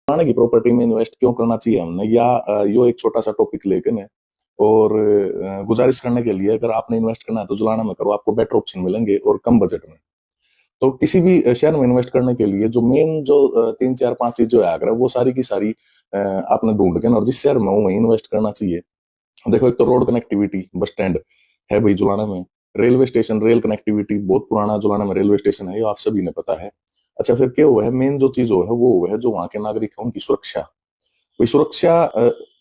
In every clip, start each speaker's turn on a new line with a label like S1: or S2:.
S1: जुलाना की प्रॉपर्टी में इन्वेस्ट क्यों करना चाहिए हमने, या यो एक छोटा सा टॉपिक लेके ने और गुजारिश करने के लिए, अगर आपने इन्वेस्ट करना है तो जुलाना में करो, आपको बेटर ऑप्शन मिलेंगे और कम बजट में। तो किसी भी शेयर में इन्वेस्ट करने के लिए जो मेन जो 3 4 5 चीजें है अगर वो सारी की सारी आपने ढूंढ के और जिस शेयर में हो वहीं इन्वेस्ट करना चाहिए। देखो, एक तो रोड कनेक्टिविटी, बस स्टैंड है भाई जुलाना में, रेलवे स्टेशन, रेल कनेक्टिविटी, बहुत पुराना जुलाना में रेलवे स्टेशन है, ये आप सभी ने पता है। अच्छा, फिर क्या हुआ है, मेन जो चीज है वो है जो वहाँ के नागरिक है उनकी सुरक्षा। भाई सुरक्षा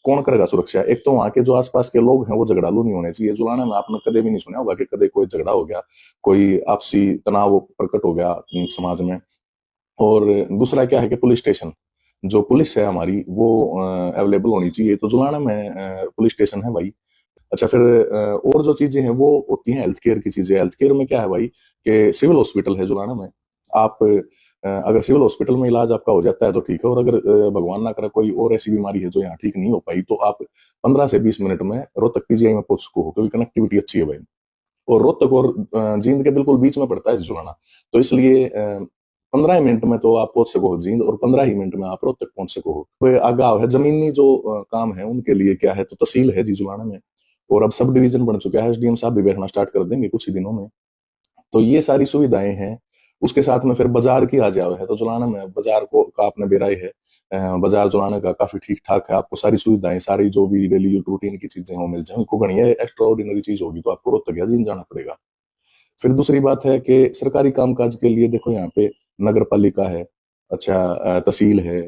S1: कौन करेगा सुरक्षा? एक तो वहाँ के जो आसपास के लोग हैं वो झगड़ालू नहीं होने चाहिए। जुलाना में आपने कदे भी नहीं सुना होगा कि कदे कोई झगड़ा हो गया, कोई आपसी तनाव प्रकट हो गया समाज में। और दूसरा क्या है कि पुलिस स्टेशन, जो पुलिस है हमारी वो अवेलेबल होनी चाहिए। तो जुलाना में पुलिस स्टेशन है भाई। अच्छा, फिर और जो चीजें हैं वो होती हैं हेल्थ केयर की चीजें। हेल्थ केयर में क्या है भाई कि सिविल हॉस्पिटल है जुलाना में। आप अगर सिविल हॉस्पिटल में इलाज आपका हो जाता है तो ठीक है, और अगर भगवान ना करे कोई और ऐसी बीमारी है जो यहाँ ठीक नहीं हो पाई तो आप 15 से 20 मिनट में रोहतक पीजीआई में पहुंच सको हो, क्योंकि कनेक्टिविटी अच्छी है भाई। और रोहतक और जींद के बिल्कुल बीच में पड़ता है जुलाना, तो इसलिए 15 मिनट में तो आप पहुंच सको हो जींद, और 15 ही मिनट में आप रोहतक पहुंच सको हो। तो आगाव है जमीनी जो काम है उनके लिए क्या है, तो तहसील है जी जुलाना में, और अब सब डिवीजन बन चुका है। एसडीएम साहब भी बैठना स्टार्ट कर देंगे कुछ ही दिनों में। तो ये सारी सुविधाएं हैं। उसके साथ में फिर बाजार की आ जाओ है, तो जुलाना में बाजार को का आपने बेराई है। बाजार जुलाना का काफी ठीक ठाक है, आपको सारी सुविधाएं, सारी जो भी डेली रूटीन की चीजें हो मिल जाए। उनको गणी एक्स्ट्रा ऑर्डिनरी चीज होगी तो आपको रोहतक या जींद जाना पड़ेगा। फिर दूसरी बात है कि सरकारी कामकाज के लिए देखो यहाँ पे नगर पालिका है, अच्छा तहसील है,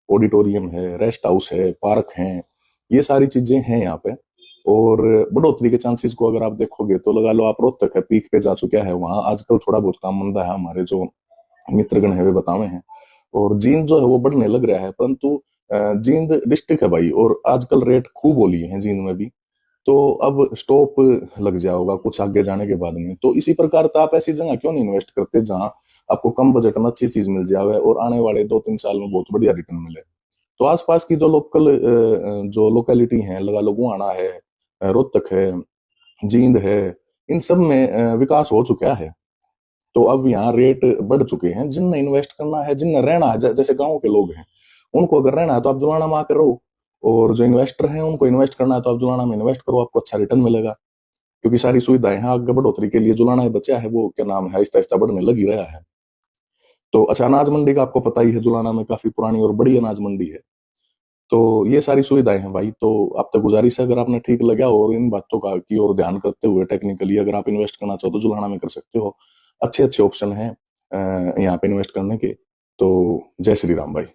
S1: ऑडिटोरियम है, रेस्ट हाउस है, पार्क है, ये सारी चीजें हैं यहाँ पे। और बढ़ोतरी के चांसेस को अगर आप देखोगे तो लगा लो आप रोहतक है पीक पे जा चुका है, वहां आजकल थोड़ा बहुत काम मंदा है, हमारे जो मित्रगण है वे बतावे हैं। और जींद जो है वो बढ़ने लग रहा है, परंतु जींद डिस्ट्रिक्ट है भाई, और आजकल रेट खूब बोली है जींद में भी। तो अब स्टॉप लग जाएगा कुछ आगे जाने के बाद में। तो इसी प्रकार तो आप ऐसी जगह क्यों नहीं इन्वेस्ट करते जहां आपको कम बजट में अच्छी चीज मिल जाए और आने वाले 2 3 साल में बहुत बढ़िया रिटर्न मिले। तो आसपास की जो लोकल जो लोकेलिटी है, लगा लो गुआना है, रोहतक है, जींद है, इन सब में विकास हो चुका है। तो अब यहाँ रेट बढ़ चुके हैं। जिनने इन्वेस्ट करना है, जिनने रहना है, जैसे गाँव के लोग हैं, उनको अगर रहना है तो आप जुलाना में आकर रहो। और जो इन्वेस्टर हैं उनको इन्वेस्ट करना है तो आप जुलाना में इन्वेस्ट करो, आपको अच्छा रिटर्न मिलेगा। क्योंकि सारी सुविधाएं हैं, आगे बढ़ोतरी के लिए जुलाना ही बचा है, वो क्या नाम है आहिस्ता आहिस्ता बढ़ने लग ही रहा है। तो अच्छा, अनाज मंडी का आपको पता ही है, जुलाना में काफी पुरानी और बड़ी अनाज मंडी है। तो ये सारी सुविधाएं हैं भाई। तो आप तक गुजारिश है, अगर आपने ठीक लगा और इन बातों का की ओर ध्यान करते हुए टेक्निकली अगर आप इन्वेस्ट करना चाहो तो जुलाना में कर सकते हो। अच्छे अच्छे ऑप्शन हैं यहाँ पे इन्वेस्ट करने के। तो जय श्री राम भाई।